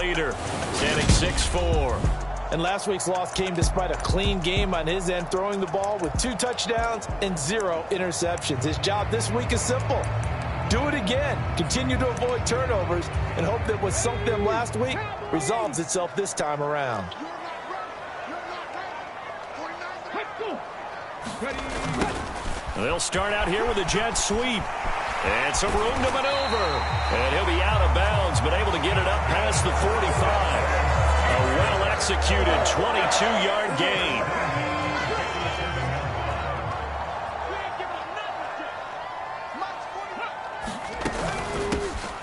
leader, standing 6-4. And last week's loss came despite a clean game on his end, throwing the ball with 2 touchdowns and 0 interceptions. His job this week is simple. Do it again. Continue to avoid turnovers and hope that what sunk them last week resolves itself this time around. They'll start out here with a jet sweep. And some room to maneuver. And he'll be out of bounds, but able to get it up past the 45. A well-executed 22-yard gain.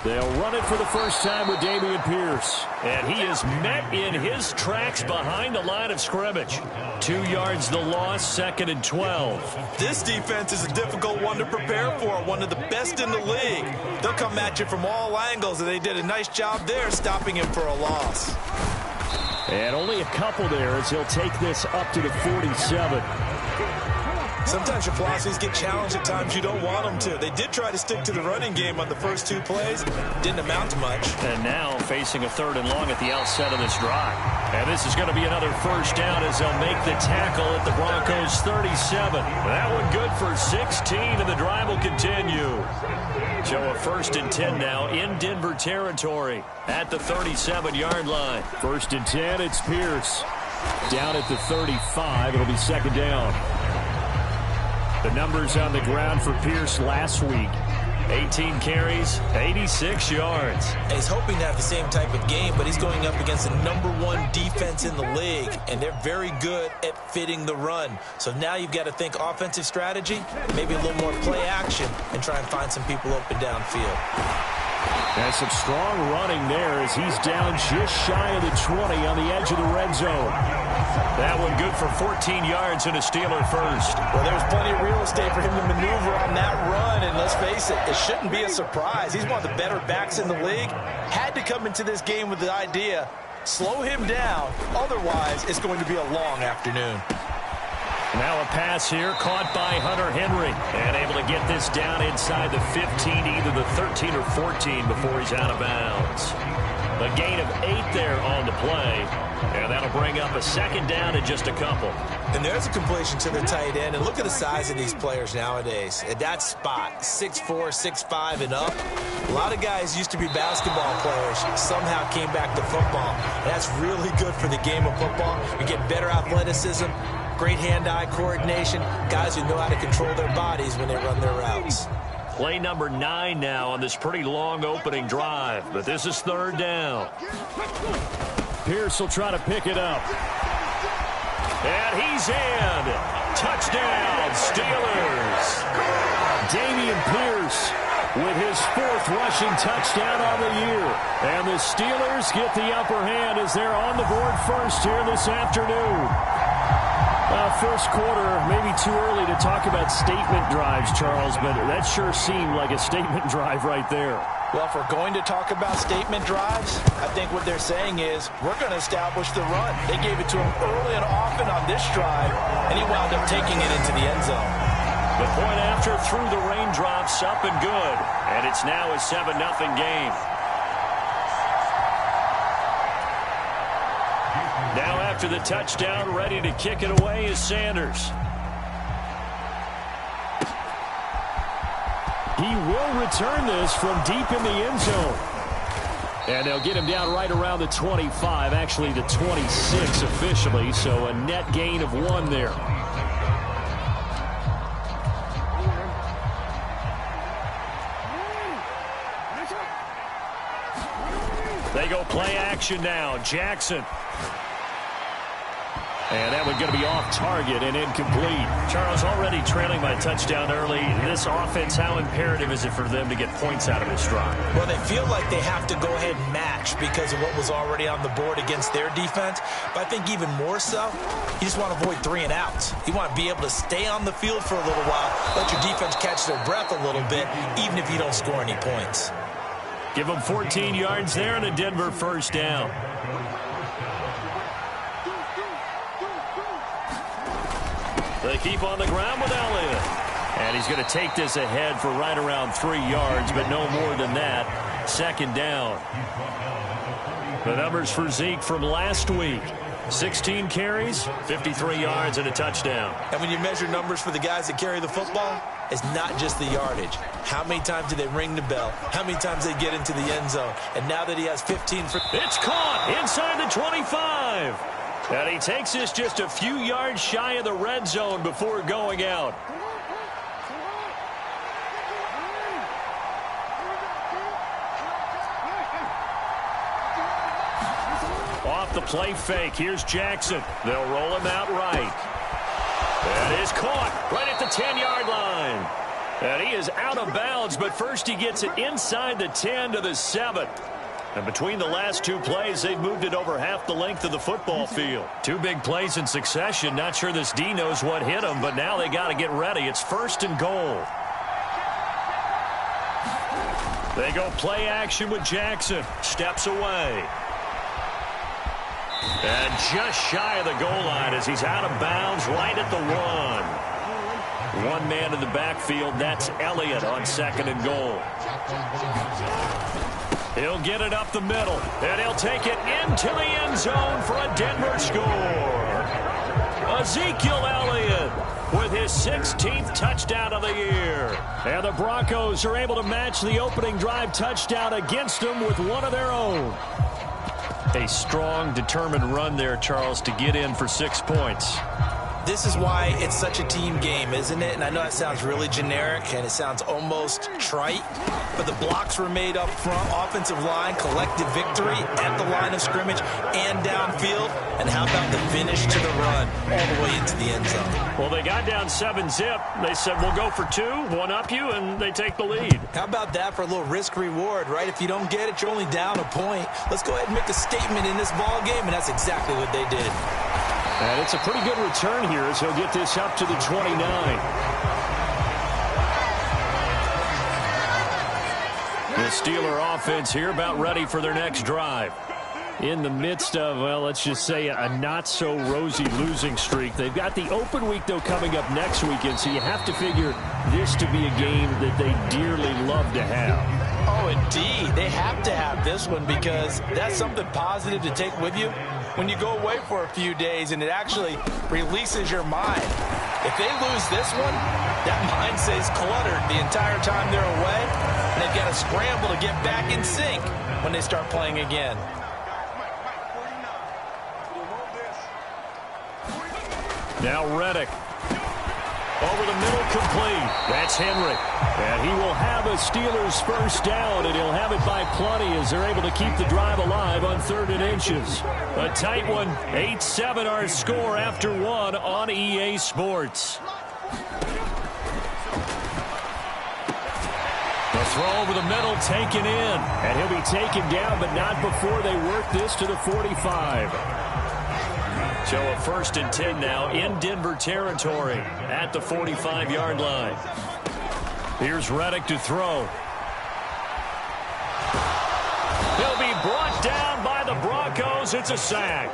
They'll run it for the first time with Dameon Pierce. And he is met in his tracks behind the line of scrimmage. 2 yards the loss, 2nd and 12. This defense is a difficult one to prepare for, one of the best in the league. They'll come at you from all angles, and they did a nice job there stopping him for a loss. And only a couple there as he'll take this up to the 47. Sometimes your philosophies get challenged at times you don't want them to. They did try to stick to the running game on the first 2 plays. Didn't amount to much. And now facing a 3rd and long at the outset of this drive. And this is going to be another first down as they'll make the tackle at the Broncos' 37. That one good for 16, and the drive will continue. So a 1st and 10 now in Denver territory at the 37-yard line. 1st and 10, it's Pierce. Down at the 35, it'll be 2nd down. The numbers on the ground for Pierce last week. 18 carries, 86 yards. And he's hoping to have the same type of game, but he's going up against the #1 defense in the league, and they're very good at fitting the run. So now you've got to think offensive strategy, maybe a little more play action, and try and find some people open downfield. And some strong running there as he's down just shy of the 20 on the edge of the red zone. That one good for 14 yards and a Steeler first. Well, there's plenty of real estate for him to maneuver on that run, and let's face it, it shouldn't be a surprise. He's one of the better backs in the league. Had to come into this game with the idea, slow him down, otherwise it's going to be a long afternoon. Now a pass here caught by Hunter Henry, and able to get this down inside the 15, either the 13 or 14 before he's out of bounds. A gain of 8 there on the play, and that'll bring up a 2nd down in just a couple. And there's a completion to the tight end, and look at the size of these players nowadays. At that spot, 6'4", 6'5", and up. A lot of guys used to be basketball players, somehow came back to football. And that's really good for the game of football. You get better athleticism, great hand-eye coordination, guys who know how to control their bodies when they run their routes. Play number 9 now on this pretty long opening drive, but this is 3rd down. Pierce will try to pick it up. And he's in. Touchdown, Steelers. Dameon Pierce with his 4th rushing touchdown on the year. And the Steelers get the upper hand as they're on the board first here this afternoon. First quarter, maybe too early to talk about statement drives, Charles, but that sure seemed like a statement drive right there. Well, if we're going to talk about statement drives, I think what they're saying is we're going to establish the run. They gave it to him early and often on this drive, and he wound up taking it into the end zone. The point after through the raindrops, up and good, and it's now a 7-0 game. Now after the touchdown, ready to kick it away is Sanders. He will return this from deep in the end zone. And they'll get him down right around the 25, actually the 26 officially, so a net gain of 1 there. They go play action now. Jackson. And that one's going to be off target and incomplete. Charles, already trailing by a touchdown early. This offense, how imperative is it for them to get points out of this drive? Well, they feel like they have to go ahead and match because of what was already on the board against their defense. But I think even more so, you just want to avoid 3 and outs. You want to be able to stay on the field for a little while, let your defense catch their breath a little bit, even if you don't score any points. Give them 14 yards there and a Denver first down. They keep on the ground with Elliott. And he's going to take this ahead for right around 3 yards, but no more than that. 2nd down. The numbers for Zeke from last week. 16 carries, 53 yards, and a touchdown. And when you measure numbers for the guys that carry the football, it's not just the yardage. How many times do they ring the bell? How many times they get into the end zone? And now that he has 15 for... It's caught inside the 25. And he takes this just a few yards shy of the red zone before going out. Off the play fake. Here's Jackson. They'll roll him out right. That is caught right at the 10-yard line. And he is out of bounds, but first he gets it inside the 10 to the 7. And between the last two plays, they've moved it over half the length of the football field. Two big plays in succession. Not sure this D knows what hit him, but now they got to get ready. It's first and goal. They go play action with Jackson. Steps away. And just shy of the goal line as he's out of bounds right at the 1. One man in the backfield. That's Elliott on second and goal. He'll get it up the middle, and he'll take it into the end zone for a Denver score. Ezekiel Elliott with his 16th touchdown of the year. And the Broncos are able to match the opening drive touchdown against them with one of their own. A strong, determined run there, Charles, to get in for 6 points. This is why it's such a team game, isn't it? And I know that sounds really generic and it sounds almost trite, but the blocks were made up front. Offensive line collected victory at the line of scrimmage and downfield. And how about the finish to the run all the way into the end zone? Well, they got down 7-zip. They said, we'll go for 2, one up you, and they take the lead. How about that for a little risk-reward, right? If you don't get it, you're only down a point. Let's go ahead and make a statement in this ball game, and that's exactly what they did. And it's a pretty good return here as he'll get this up to the 29. The Steeler offense here about ready for their next drive. In the midst of, well, let's just say a not-so-rosy losing streak. They've got the open week, though, coming up next weekend, so you have to figure this to be a game that they dearly love to have. Oh, indeed. They have to have this one because that's something positive to take with you when you go away for a few days, and it actually releases your mind. If they lose this one, that mind stays cluttered the entire time they're away, and they've got to scramble to get back in sync when they start playing again. Now Reddick. Over the middle, complete. That's Henry. And he will have a Steelers first down, and he'll have it by plenty as they're able to keep the drive alive on 3rd and inches. A tight one, 8-7 our score after 1 on EA Sports. The throw over the middle taken in, and he'll be taken down, but not before they work this to the 45. So a 1st and 10 now in Denver territory at the 45-yard line. Here's Reddick to throw. He'll be brought down by the Broncos. It's a sack.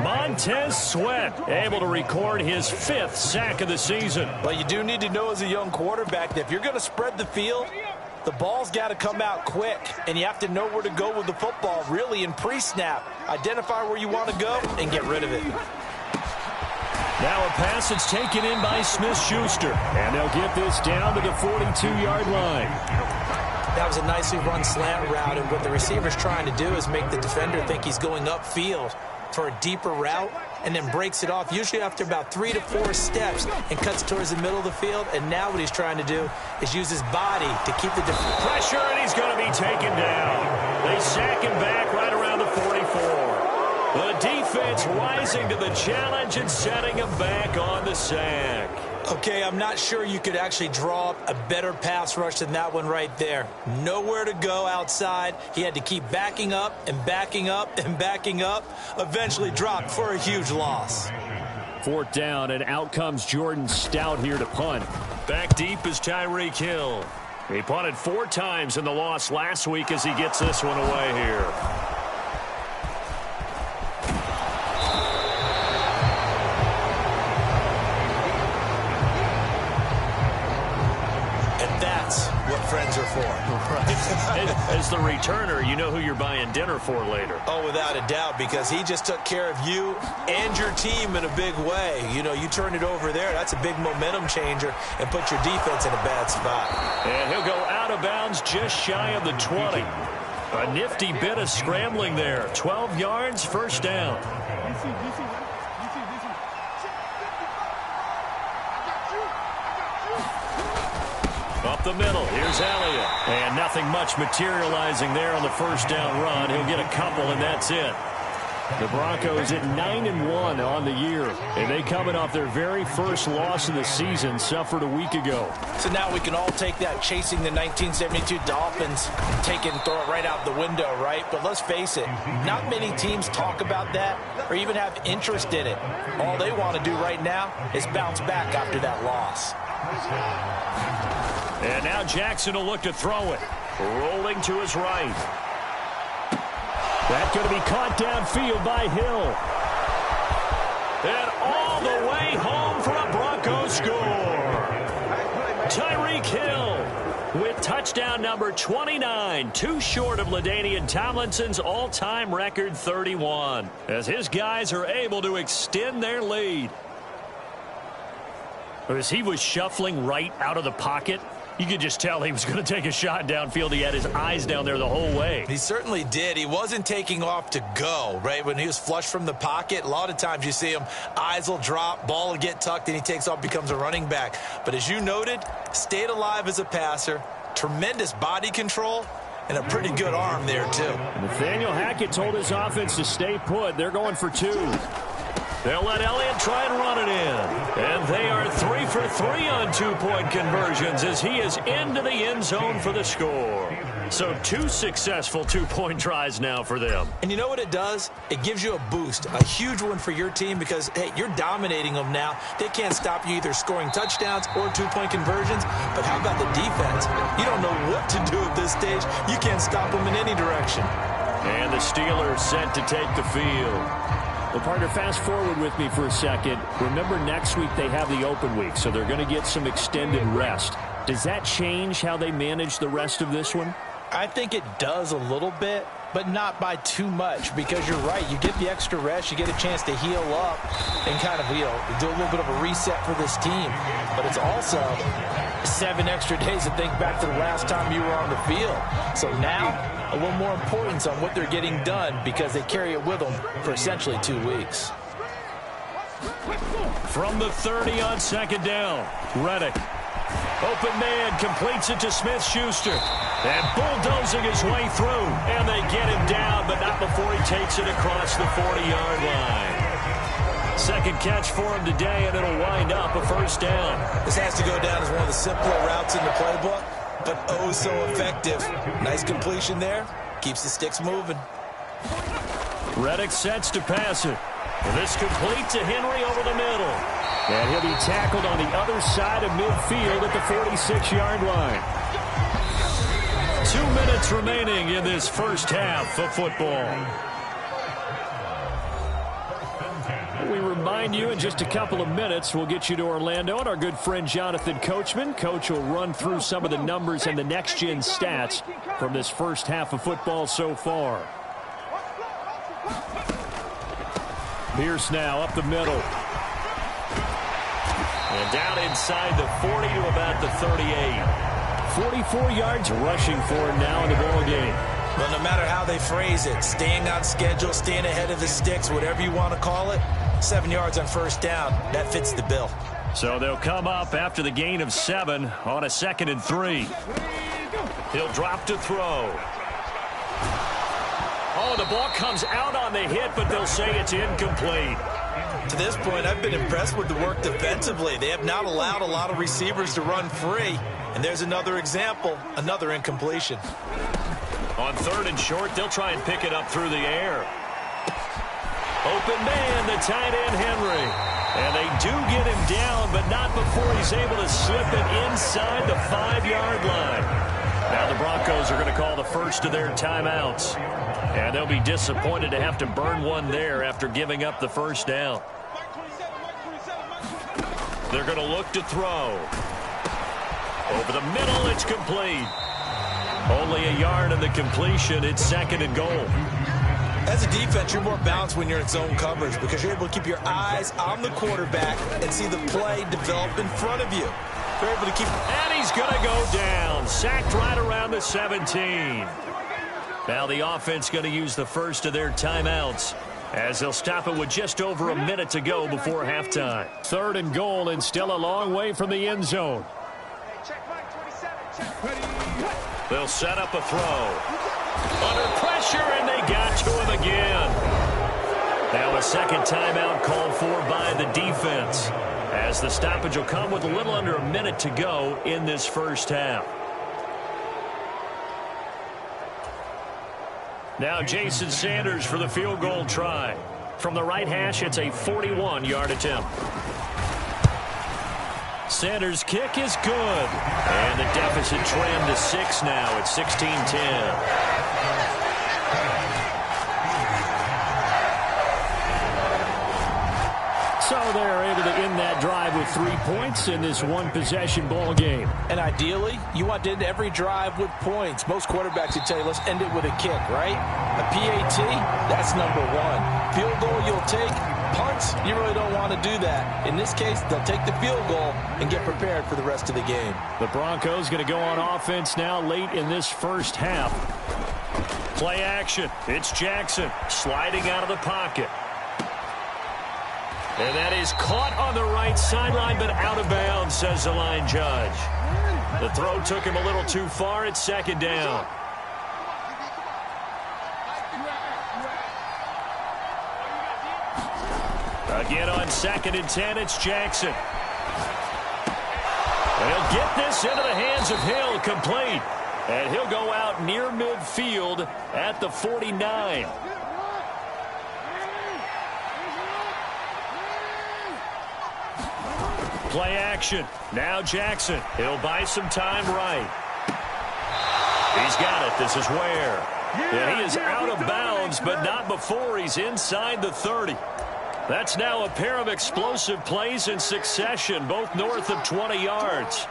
Montez Sweat able to record his 5th sack of the season. Well, you do need to know as a young quarterback that if you're going to spread the field, the ball's got to come out quick, and you have to know where to go with the football, really, in pre-snap. Identify where you want to go and get rid of it. Now a pass that's taken in by Smith-Schuster, and they'll get this down to the 42-yard line. That was a nicely run slant route, and what the receiver's trying to do is make the defender think he's going upfield for a deeper route, and then breaks it off, usually after about 3 to 4 steps, and cuts towards the middle of the field. And now what he's trying to do is use his body to keep the pressure, and he's going to be taken down. They sack him back right around the 44. The defense rising to the challenge and setting him back on the sack. Okay, I'm not sure you could actually draw up a better pass rush than that one right there. Nowhere to go outside. He had to keep backing up and backing up and backing up. Eventually dropped for a huge loss. 4th down, and out comes Jordan Stout here to punt. Back deep is Tyreek Hill. He punted 4 times in the loss last week as he gets this one away here. What friends are for. Right. As the returner, you know who you're buying dinner for later. Oh, without a doubt, because he just took care of you and your team in a big way. You know, you turn it over there, that's a big momentum changer and put your defense in a bad spot. And he'll go out of bounds just shy of the 20. A nifty bit of scrambling there. 12 yards, first down. Up the middle, here's Elliott. And nothing much materializing there on the first down run. He'll get a couple, and that's it. The Broncos at 9-1 on the year. And they coming off their very first loss of the season, suffered a week ago. So now we can all take that chasing the 1972 Dolphins, take it and throw it right out the window, right? But let's face it, not many teams talk about that or even have interest in it. All they want to do right now is bounce back after that loss. And now Jackson will look to throw it. Rolling to his right. That's going to be caught downfield by Hill. And all the way home for a Broncos score. Tyreek Hill with touchdown number 29, too short of LaDainian Tomlinson's all-time record 31, as his guys are able to extend their lead. As he was shuffling right out of the pocket, you could just tell he was going to take a shot downfield. He had his eyes down there the whole way. He certainly did. He wasn't taking off to go, right? When he was flush from the pocket, a lot of times you see him, eyes will drop, ball will get tucked, and he takes off, becomes a running back. But as you noted, stayed alive as a passer, tremendous body control, and a pretty good arm there, too. Nathaniel Hackett told his offense to stay put. They're going for two. They'll let Elliott try and run it in. And they are 3 for 3 on two-point conversions as he is into the end zone for the score. So 2 successful two-point tries now for them. And you know what it does? It gives you a boost, a huge one for your team because, hey, you're dominating them now. They can't stop you either scoring touchdowns or two-point conversions. But how about the defense? You don't know what to do at this stage. You can't stop them in any direction. And the Steelers set to take the field. Well, partner, fast forward with me for a second. Remember, next week they have the open week, so they're going to get some extended rest. Does that change how they manage the rest of this one? I think it does a little bit, but not by too much, because you're right. You get the extra rest, you get a chance to heal up and kind of, do a little bit of a reset for this team. But it's also 7 extra days to think back to the last time you were on the field. So now, a little more importance on what they're getting done because they carry it with them for essentially 2 weeks. From the 30 on second down, Reddick. Open man completes it to Smith-Schuster. And bulldozing his way through. And they get him down, but not before he takes it across the 40-yard line. Second catch for him today, and it'll wind up a first down. This has to go down as one of the simpler routes in the playbook, but oh so effective. Nice completion there. Keeps the sticks moving. Reddick sets to pass it. And this complete to Henry over the middle. And he'll be tackled on the other side of midfield at the 46-yard line. 2 minutes remaining in this first half of football. We remind you in just a couple of minutes we'll get you to Orlando and our good friend Jonathan Coachman. Coach will run through some of the numbers and the next-gen stats from this first half of football so far. Pierce now up the middle. And down inside the 40 to about the 38. 44 yards rushing for him now in the ball game. Well, no matter how they phrase it, staying on schedule, staying ahead of the sticks, whatever you want to call it, 7 yards on first down, that fits the bill. So they'll come up after the gain of 7 on a 2nd and 3. He'll drop to throw. Oh, the ball comes out on the hit, but they'll say it's incomplete. To this point, I've been impressed with the work defensively. They have not allowed a lot of receivers to run free. And there's another example, another incompletion. On 3rd and short, they'll try and pick it up through the air. Open man, the tight end, Henry. And they do get him down, but not before he's able to slip it inside the 5-yard line. Now the Broncos are going to call the first of their timeouts. And they'll be disappointed to have to burn one there after giving up the first down. They're going to look to throw. Over the middle, it's complete. Only a yard in the completion. It's 2nd and goal. As a defense, you're more balanced when you're in zone coverage because you're able to keep your eyes on the quarterback and see the play develop in front of you. You're able to keep... And he's going to go down. Sacked right around the 17. Now the offense going to use the first of their timeouts as they'll stop it with just over a minute to go before halftime. 3rd and goal and still a long way from the end zone. They'll set up a throw. Under pressure, and they got to him again. Now a second timeout called for by the defense, as the stoppage will come with a little under a minute to go in this first half. Now Jason Sanders for the field goal try. From the right hash, it's a 41-yard attempt. Sanders' kick is good. And the deficit trimmed to 6 now. It's 16-10. So they're able to end that drive with 3 points in this one-possession ball game. And ideally, you want to end every drive with points. Most quarterbacks would tell you, let's end it with a kick, right? A PAT, that's number 1. Field goal you'll take. Punts, you really don't want to do that. In this case, they'll take the field goal and get prepared for the rest of the game. The Broncos going to go on offense now late in this first half. Play action. It's Jackson sliding out of the pocket. And that is caught on the right sideline, but out of bounds, says the line judge. The throw took him a little too far. It's 2nd down. Again on 2nd and 10, it's Jackson. And he'll get this into the hands of Hill, complete. And he'll go out near midfield at the 49. Play action. Now Jackson. He'll buy some time right. He's got it. This is Ware. And he is out of bounds, but not before he's inside the 30. That's now a pair of explosive plays in succession, both north of 20 yards.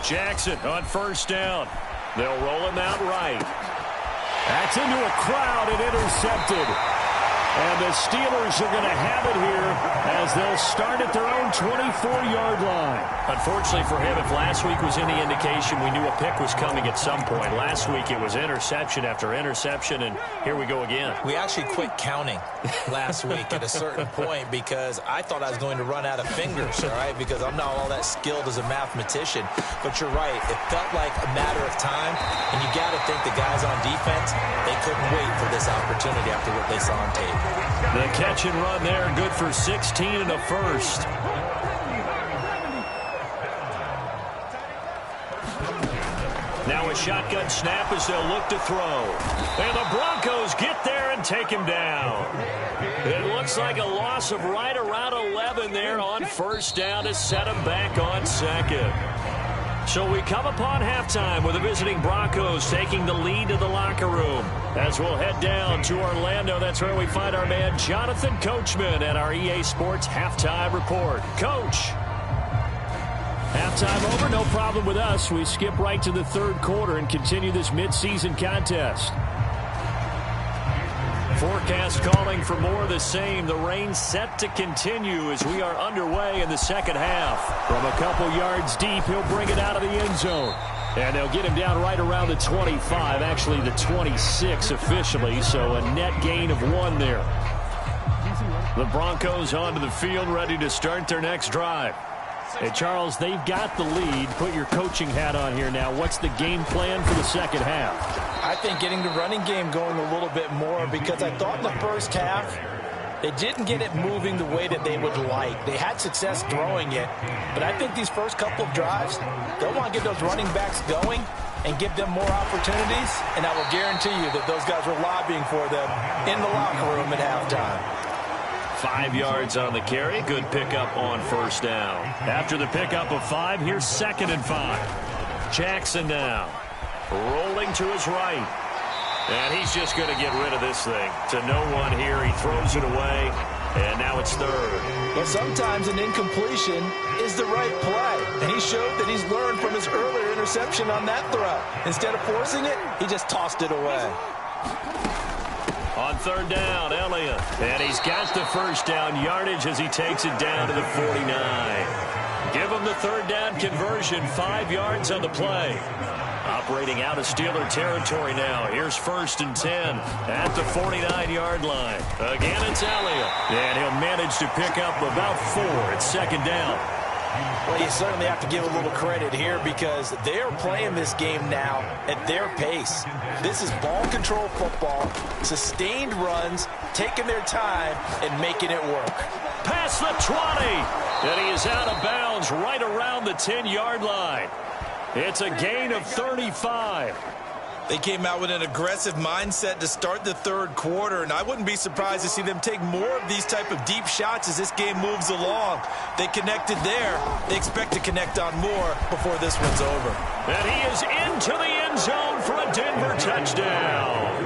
Jackson on 1st down. They'll roll him out right. That's into a crowd and intercepted. And the Steelers are going to have it here as they'll start at their own 24-yard line. Unfortunately for him, if last week was any indication, we knew a pick was coming at some point. Last week it was interception after interception, and here we go again. We actually quit counting last week at a certain point because I thought I was going to run out of fingers, all right, because I'm not all that skilled as a mathematician. But you're right. It felt like a matter of time, and you got to think the guys on defense, they couldn't wait for this opportunity after what they saw on tape. The catch and run there, good for 16 and a first. Now a shotgun snap as they'll look to throw. And the Broncos get there and take him down. It looks like a loss of right around 11 there on 1st down to set him back on 2nd. So we come upon halftime with the visiting Broncos taking the lead to the locker room. As we'll head down to Orlando, that's where we find our man Jonathan Coachman at our EA Sports Halftime Report. Coach. Halftime over, no problem with us. We skip right to the 3rd quarter and continue this midseason contest. Forecast calling for more of the same. The rain set to continue as we are underway in the 2nd half. From a couple yards deep, he'll bring it out of the end zone. And they'll get him down right around the 25, actually the 26 officially, so a net gain of 1 there. The Broncos onto the field, ready to start their next drive. Hey, Charles, they've got the lead. Put your coaching hat on here now. What's the game plan for the 2nd half? I think getting the running game going a little bit more because I thought in the first half they didn't get it moving the way that they would like. They had success throwing it, but I think these first couple of drives, they'll want to get those running backs going and give them more opportunities, and I will guarantee you that those guys were lobbying for them in the locker room at halftime. 5 yards on the carry. Good pickup on 1st down. After the pickup of 5, here's 2nd and 5. Jackson now. Rolling to his right. And he's just going to get rid of this thing. To no one here. He throws it away. And now it's 3rd. But sometimes an incompletion is the right play. And he showed that he's learned from his earlier interception on that throw. Instead of forcing it, he just tossed it away. On third down, Elliott. And he's got the first down yardage as he takes it down to the 49. Give him the third down conversion, 5 yards on the play. Operating out of Steeler territory now. Here's 1st and 10 at the 49-yard line. Again, it's Elliott. And he'll manage to pick up about 4 at 2nd down. Well, you certainly have to give a little credit here because they're playing this game now at their pace. This is ball control football, sustained runs, taking their time, and making it work. Past the 20, and he is out of bounds right around the 10-yard line. It's a gain of 35. They came out with an aggressive mindset to start the third quarter, and I wouldn't be surprised to see them take more of these type of deep shots as this game moves along. They connected there. They expect to connect on more before this one's over. And he is into the end zone for a Denver touchdown.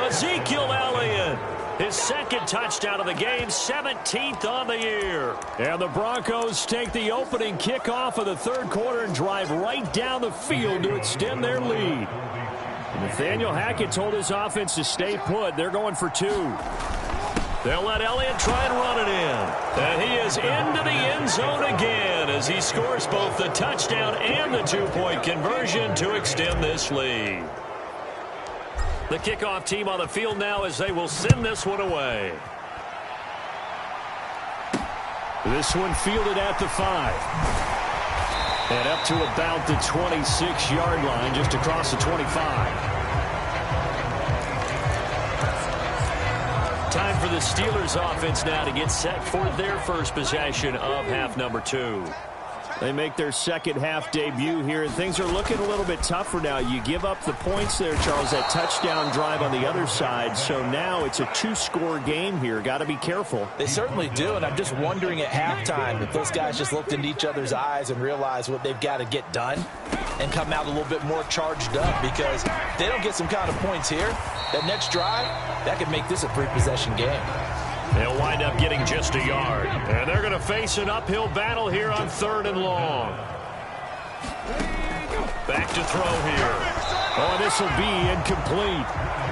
Ezekiel Elliott, his 2nd touchdown of the game, 17th on the year. And the Broncos take the opening kickoff of the third quarter and drive right down the field to extend their lead. Nathaniel Hackett told his offense to stay put. They're going for 2. They'll let Elliott try and run it in. And he is into the end zone again as he scores both the touchdown and the 2-point conversion to extend this lead. The kickoff team on the field now as they will send this one away. This one fielded at the 5. And up to about the 26-yard line, just across the 25. Time for the Steelers offense now to get set for their first possession of half number 2. They make their second half debut here, and things are looking a little bit tougher now. You give up the points there, Charles, that touchdown drive on the other side. So now it's a 2-score game here. Got to be careful. They certainly do, and I'm just wondering at halftime if those guys just looked into each other's eyes and realized what they've got to get done and come out a little bit more charged up, because if they don't get some kind of points here, that next drive, that could make this a 3-possession game. They'll wind up getting just a yard. And they're going to face an uphill battle here on 3rd and long. Back to throw here. Oh, this will be incomplete.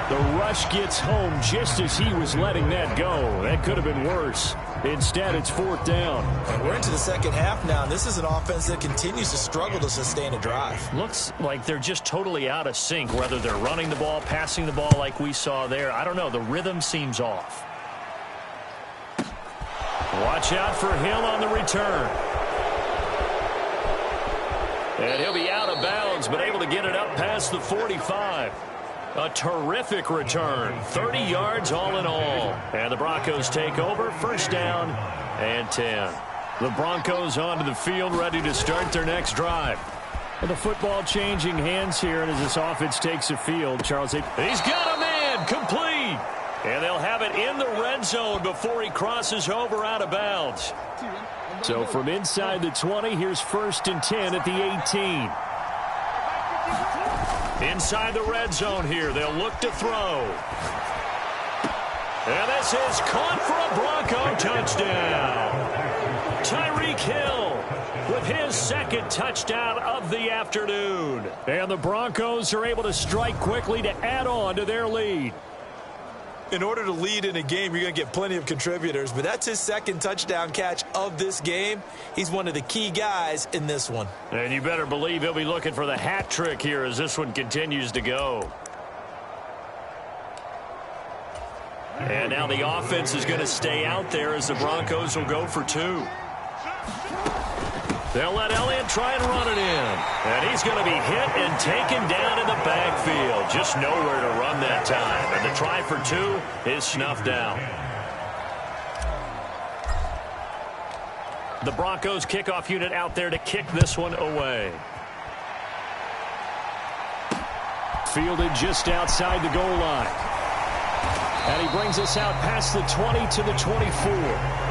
The rush gets home just as he was letting that go. That could have been worse. Instead, it's 4th down. And we're into the second half now. And this is an offense that continues to struggle to sustain a drive. Looks like they're just totally out of sync, whether they're running the ball, passing the ball like we saw there. I don't know. The rhythm seems off. Watch out for Hill on the return. And he'll be out of bounds, but able to get it up past the 45. A terrific return. 30 yards all in all. And the Broncos take over. 1st down and 10. The Broncos onto the field, ready to start their next drive. Well, the football changing hands here, and as this offense takes the field, Charles, he's got a man, complete. And they'll have it in the red zone before he crosses over out of bounds. So from inside the 20, here's 1st and 10 at the 18. Inside the red zone here, they'll look to throw. And this is caught for a Bronco touchdown. Tyreek Hill with his 2nd touchdown of the afternoon. And the Broncos are able to strike quickly to add on to their lead. In order to lead in a game, you're going to get plenty of contributors, but that's his 2nd touchdown catch of this game. He's one of the key guys in this one. And you better believe he'll be looking for the hat trick here as this one continues to go. And now the offense is going to stay out there as the Broncos will go for 2. They'll let Elliott try and run it in. And he's going to be hit and taken down in the backfield. Just nowhere to run that time. And the try for 2 is snuffed out. The Broncos kickoff unit out there to kick this one away. Fielded just outside the goal line. And he brings us out past the 20 to the 24.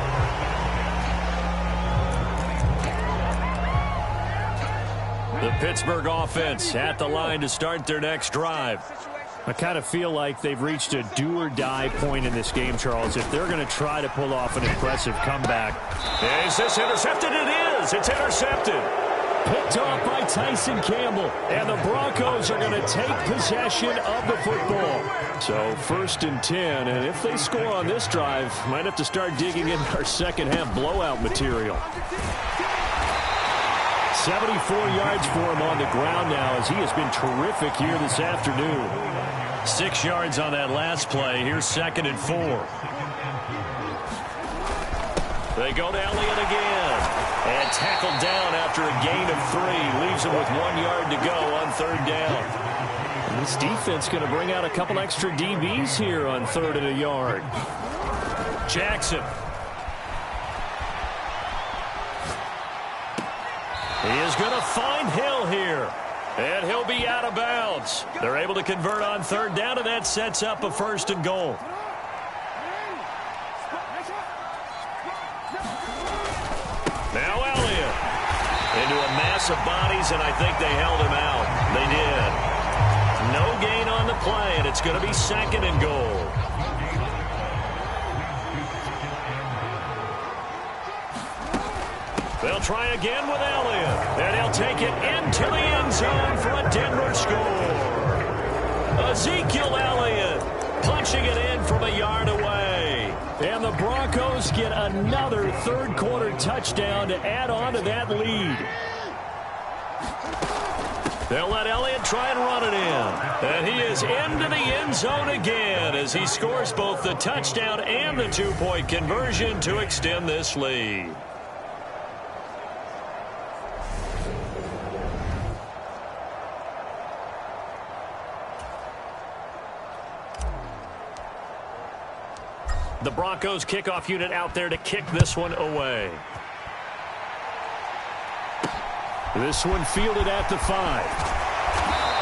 The Pittsburgh offense at the line to start their next drive. I kind of feel like they've reached a do-or-die point in this game, Charles. If they're going to try to pull off an impressive comeback. Is this intercepted? It is. throws. It's intercepted. Picked off by Tyson Campbell. And the Broncos are going to take possession of the football. So 1st and 10. And if they score on this drive, might have to start digging in our second half blowout material. 74 yards for him on the ground now as he has been terrific here this afternoon. 6 yards on that last play. Here's 2nd and 4. They go to Elliott again. And tackled down after a gain of 3. Leaves him with 1 yard to go on 3rd down. And this defense going to bring out a couple extra DBs here on 3rd and a yard. Jackson. He is going to find Hill here. And he'll be out of bounds. They're able to convert on 3rd down, and that sets up a 1st and goal. Now Elliott into a mass of bodies, and I think they held him out. They did. No gain on the play, and it's going to be 2nd and goal. They'll try again with Elliott, and he'll take it into the end zone for a Denver score. Ezekiel Elliott punching it in from a yard away. And the Broncos get another 3rd quarter touchdown to add on to that lead. They'll let Elliott try and run it in. And he is into the end zone again as he scores both the touchdown and the 2-point conversion to extend this lead. The Broncos kickoff unit out there to kick this one away. This one fielded at the 5.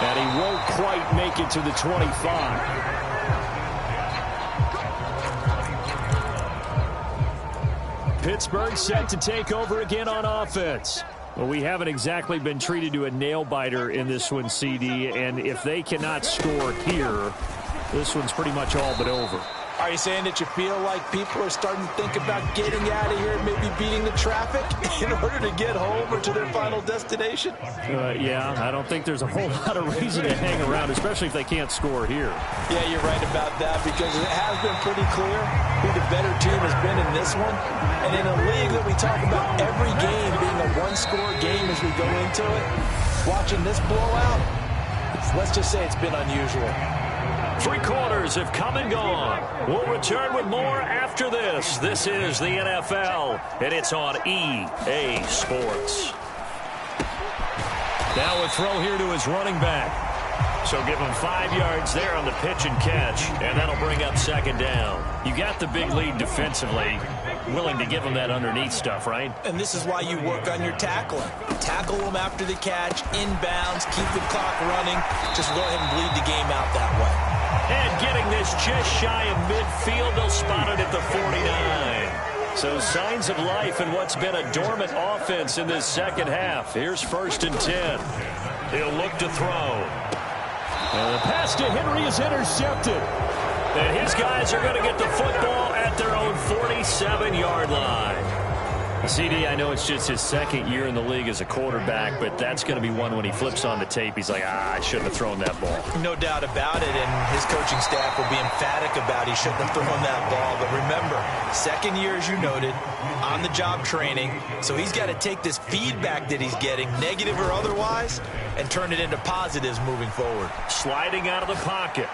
And he won't quite make it to the 25. Pittsburgh set to take over again on offense. Well, we haven't exactly been treated to a nail-biter in this one, CD. And if they cannot score here, this one's pretty much all but over. Are you saying that you feel like people are starting to think about getting out of here and maybe beating the traffic in order to get home or to their final destination? Yeah, I don't think there's a whole lot of reason to hang around, especially if they can't score here. Yeah, you're right about that because it has been pretty clear who the better team has been in this one. And in a league that we talk about every game being a one-score game as we go into it, watching this blowout, let's just say it's been unusual. 3 quarters have come and gone. We'll return with more after this. This is the NFL, and it's on EA Sports. Now a throw here to his running back. So give him 5 yards there on the pitch and catch, and that'll bring up 2nd down. You got the big lead defensively. Willing to give him that underneath stuff, right? And this is why you work on your tackling. Tackle them after the catch, inbounds, keep the clock running. Just go ahead and bleed the game out that way. And getting this just shy of midfield, they'll spot it at the 49. So signs of life in what's been a dormant offense in this second half. Here's 1st and 10. He'll look to throw. And the pass to Henry is intercepted. And his guys are going to get the football at their own 47-yard line. CD, I know it's just his 2nd year in the league as a quarterback, but that's going to be one when he flips on the tape. He's like, I shouldn't have thrown that ball. No doubt about it, and his coaching staff will be emphatic about he shouldn't have thrown that ball. But remember, 2nd year, as you noted, on-the-job training, so he's got to take this feedback that he's getting, negative or otherwise, and turn it into positives moving forward. Sliding out of the pocket.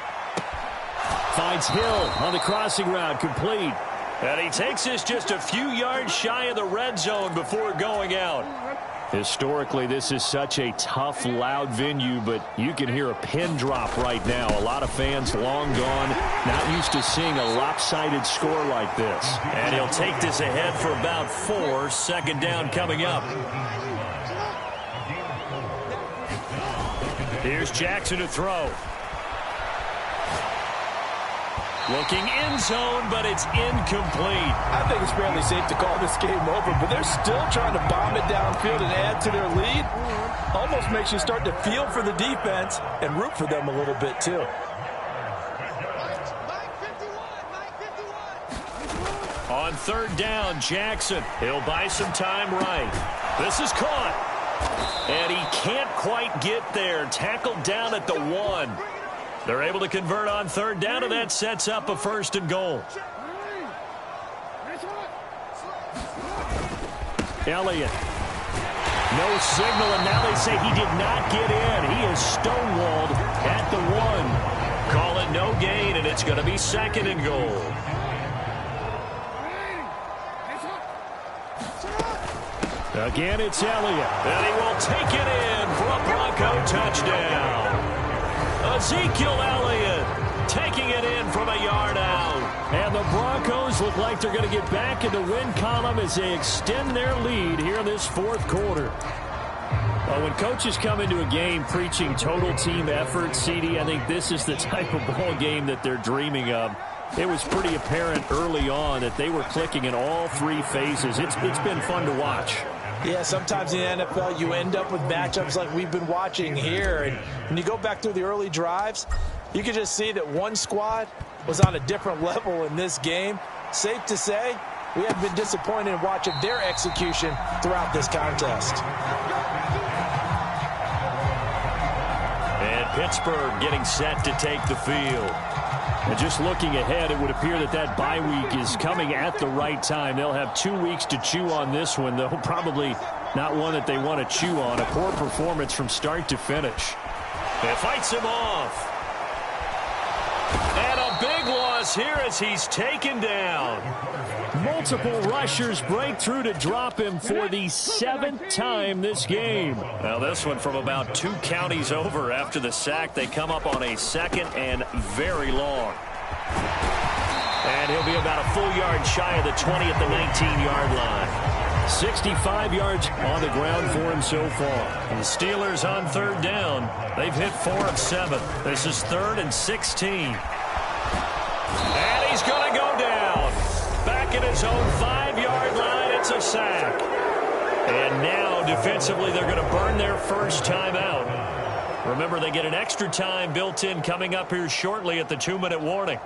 Finds Hill on the crossing route, complete. And he takes this just a few yards shy of the red zone before going out. Historically, this is such a tough, loud venue, but you can hear a pin drop right now. A lot of fans long gone, not used to seeing a lopsided score like this. And he'll take this ahead for about 4, 2nd down coming up. Here's Jackson to throw. Looking end zone, but it's incomplete. I think it's fairly safe to call this game over, but they're still trying to bomb it downfield and add to their lead. Almost makes you start to feel for the defense and root for them a little bit, too. On 3rd down, Jackson. He'll buy some time right. This is caught. And he can't quite get there. Tackled down at the 1. They're able to convert on third down, and that sets up a 1st and goal. Elliott. No signal, and now they say he did not get in. He is stonewalled at the 1. Call it no gain, and it's going to be 2nd and goal. Again, it's Elliott. And he will take it in for a Bronco touchdown. Ezekiel Elliott taking it in from a yard out. And the Broncos look like they're going to get back in the win column as they extend their lead here in this 4th quarter. Well, when coaches come into a game preaching total team effort, CD, I think this is the type of ball game that they're dreaming of. It was pretty apparent early on that they were clicking in all 3 phases. It's been fun to watch. Yeah, sometimes in the NFL you end up with matchups like we've been watching here. And when you go back through the early drives, you can just see that one squad was on a different level in this game. Safe to say, we have been disappointed in watching their execution throughout this contest. And Pittsburgh getting set to take the field. And just looking ahead, it would appear that that bye week is coming at the right time. They'll have 2 weeks to chew on this one, though probably not one that they want to chew on. A poor performance from start to finish. It fights him off. And a big loss here as he's taken down. Multiple rushers break through to drop him for the 7th time this game. Now this one from about 2 counties over after the sack. They come up on a 2nd and very long. And he'll be about a full yard shy of the 20 at the 19-yard line. 65 yards on the ground for him so far. And the Steelers on third down. They've hit 4 of 7. This is 3rd and 16. And he's going to go down. Back at his own 5-yard line, it's a sack. And now, defensively, they're going to burn their first time out. Remember, they get an extra time built in coming up here shortly at the 2-minute warning.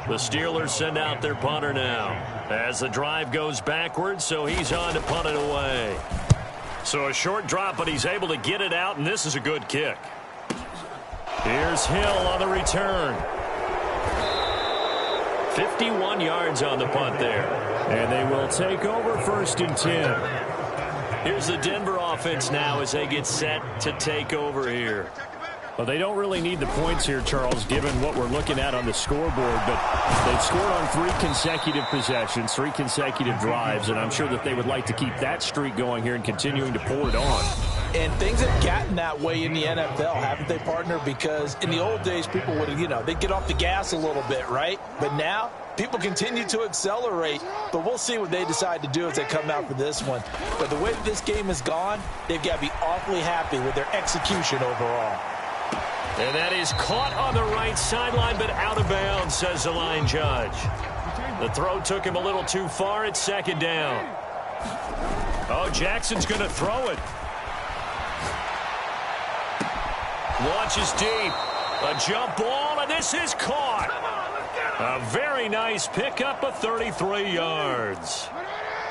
The Steelers send out their punter now as the drive goes backwards, so he's on to punt it away. So a short drop, but he's able to get it out, and this is a good kick. Here's Hill on the return. 51 yards on the punt there. And they will take over 1st and 10. Here's the Denver offense now as they get set to take over here. Well, they don't really need the points here, Charles, given what we're looking at on the scoreboard. But they've scored on 3 consecutive possessions, 3 consecutive drives, and I'm sure that they would like to keep that streak going here and continuing to pour it on. And things have gotten that way in the NFL, haven't they, partner? Because in the old days, people would, they'd get off the gas a little bit, right? But now, people continue to accelerate. But we'll see what they decide to do as they come out for this one. But the way that this game has gone, they've got to be awfully happy with their execution overall. And that is caught on the right sideline, but out of bounds, says the line judge. The throw took him a little too far. It's 2nd down. Oh, Jackson's going to throw it. Launches deep. A jump ball, and this is caught. A very nice pickup of 33 yards.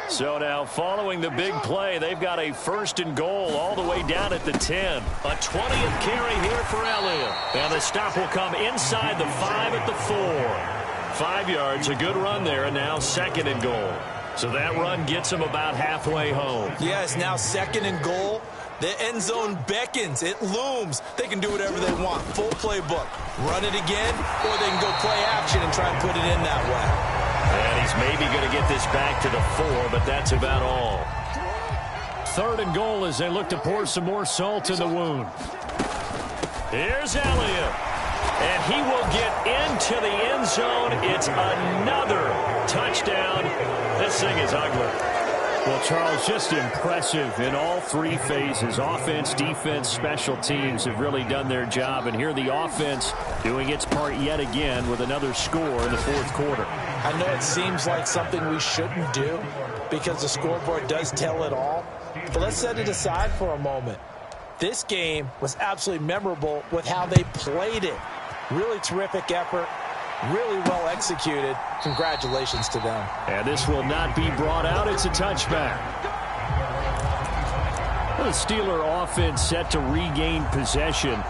So now, following the big play, they've got a 1st and goal all the way down at the 10. A 20th carry here for Elliott. And the stop will come inside the 5 at the 4. 5 yards, a good run there, and now 2nd and goal. So that run gets them about halfway home. Yeah, it's now 2nd and goal. The end zone beckons. It looms. They can do whatever they want. Full playbook. Run it again, or they can go play action and try and put it in that way. And he's maybe going to get this back to the 4, but that's about all. 3rd and goal as they look to pour some more salt in the wound. Here's Elliott. And he will get into the end zone. It's another touchdown. This thing is ugly. Well, Charles, just impressive in all 3 phases. Offense, defense, special teams have really done their job. And here the offense doing its part yet again with another score in the 4th quarter. I know it seems like something we shouldn't do because the scoreboard does tell it all. But let's set it aside for a moment. This game was absolutely memorable with how they played it. Really terrific effort. Really well executed. Congratulations to them. And this will not be brought out. It's a touchback. The Steeler offense set to regain possession.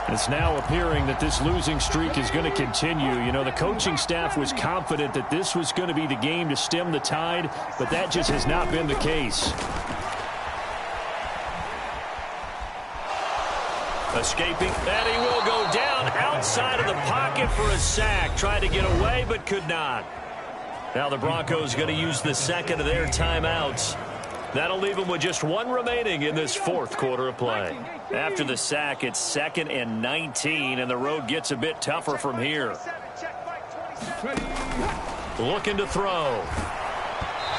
It's now appearing that this losing streak is going to continue. You know, the coaching staff was confident that this was going to be the game to stem the tide, but that just has not been the case. Escaping, and he will go down outside of the pocket for a sack. Tried to get away, but could not. Now the Broncos going to use the second of their timeouts. That'll leave them with just one remaining in this fourth quarter of play. After the sack, it's 2nd and 19, and the road gets a bit tougher from here. Looking to throw.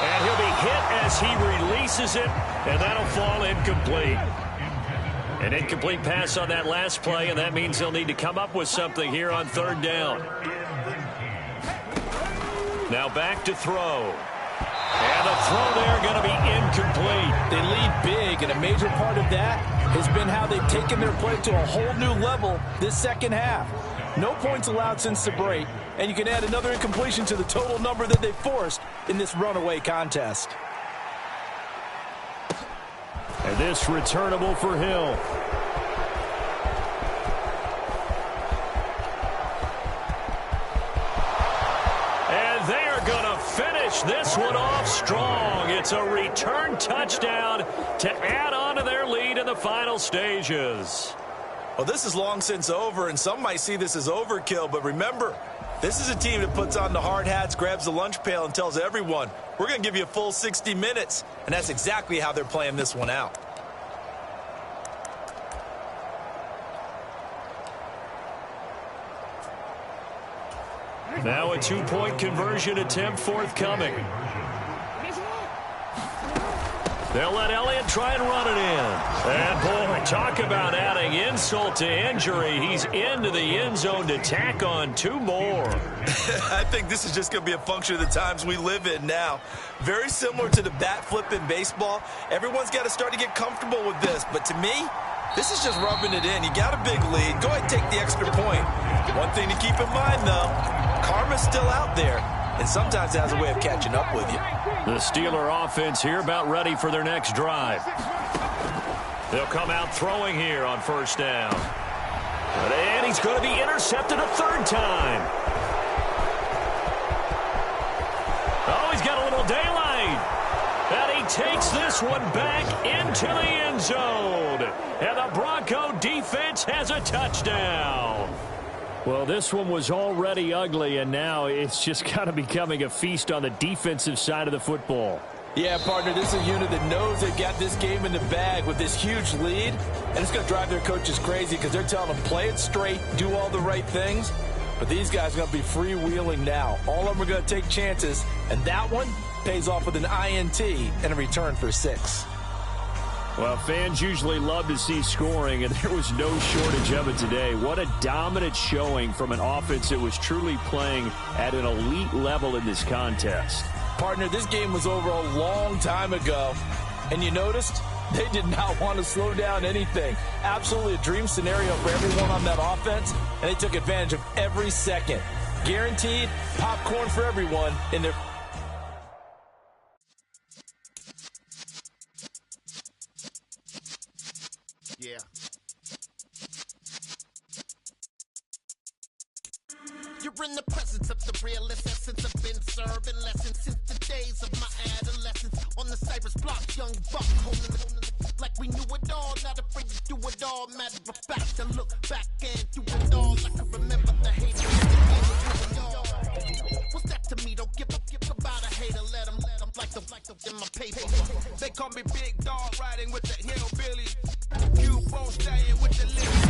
And he'll be hit as he releases it, and that'll fall incomplete. An incomplete pass on that last play, and that means they'll need to come up with something here on 3rd down. Now back to throw. And the throw there going to be incomplete. They lead big, and a major part of that has been how they've taken their play to a whole new level this second half. No points allowed since the break, and you can add another incompletion to the total number that they forced in this runaway contest. And this returnable for Hill. And they are going to finish this one off strong. It's a return touchdown to add on to their lead in the final stages. Well, this is long since over, and some might see this as overkill, but remember, this is a team that puts on the hard hats, grabs the lunch pail, and tells everyone, we're going to give you a full 60 minutes, and that's exactly how they're playing this one out. Now a 2-point conversion attempt forthcoming. They'll let Elliott try and run it in. And, boy, talk about adding insult to injury. He's into the end zone to tack on 2 more. I think this is just going to be a function of the times we live in now. Very similar to the bat flip in baseball. Everyone's got to start to get comfortable with this. But to me, this is just rubbing it in. You got a big lead. Go ahead and take the extra point. One thing to keep in mind, though, karma's still out there. And sometimes it has a way of catching up with you. The Steeler offense here about ready for their next drive. They'll come out throwing here on 1st down. And he's going to be intercepted a 3rd time. Oh, he's got a little daylight. And he takes this one back into the end zone. And the Bronco defense has a touchdown. Well, this one was already ugly, and now it's just kind of becoming a feast on the defensive side of the football. Yeah, partner, this is a unit that knows they've got this game in the bag with this huge lead, and it's going to drive their coaches crazy because they're telling them play it straight, do all the right things. But these guys are going to be freewheeling now. All of them are going to take chances, and that one pays off with an INT and a return for 6. Well, fans usually love to see scoring, and there was no shortage of it today. What a dominant showing from an offense that was truly playing at an elite level in this contest. Partner, this game was over a long time ago, and you noticed they did not want to slow down anything. Absolutely a dream scenario for everyone on that offense, and they took advantage of every second. Guaranteed popcorn for everyone in their... Yeah. You're in the presence of the realest essence. I've been serving lessons since the days of my adolescence. On the Cypress block, young buck holding it like we knew it all. Not afraid to do it all. Matter of fact, to look back and do it all. I can remember the hate. What's that to me? Don't give about a hater. Let them like the in my paper. They call me Big Dog, riding with the hillbillies. You both staying with the lyrics.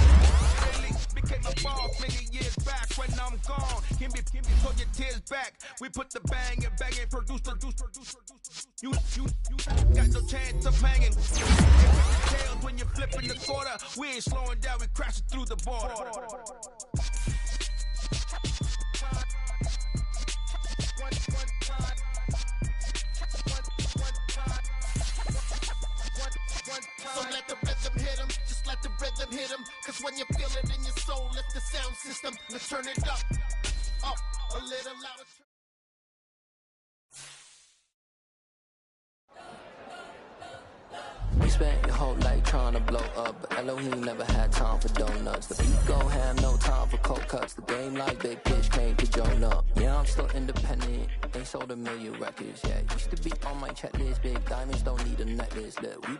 Really became a boss many years back. When I'm gone, give me throw your tears back. We put the bang and produce. You got no chance of hanging. Tails when you're flipping the quarter. We ain't slowing down, we crashing through the border. So let the rhythm hit him, just let the rhythm hit him. Cause when you feel it in your soul, lift the sound system, let's turn it up. A little louder. We spent your whole life trying to blow up, but Elohim never had time for donuts. The beat go ham, no time for cold cuts. The game like Big Pitch came to Jonah. Yeah, I'm still independent, ain't sold a million records yet. Used to be on my checklist, big diamonds don't need a necklace. Look, we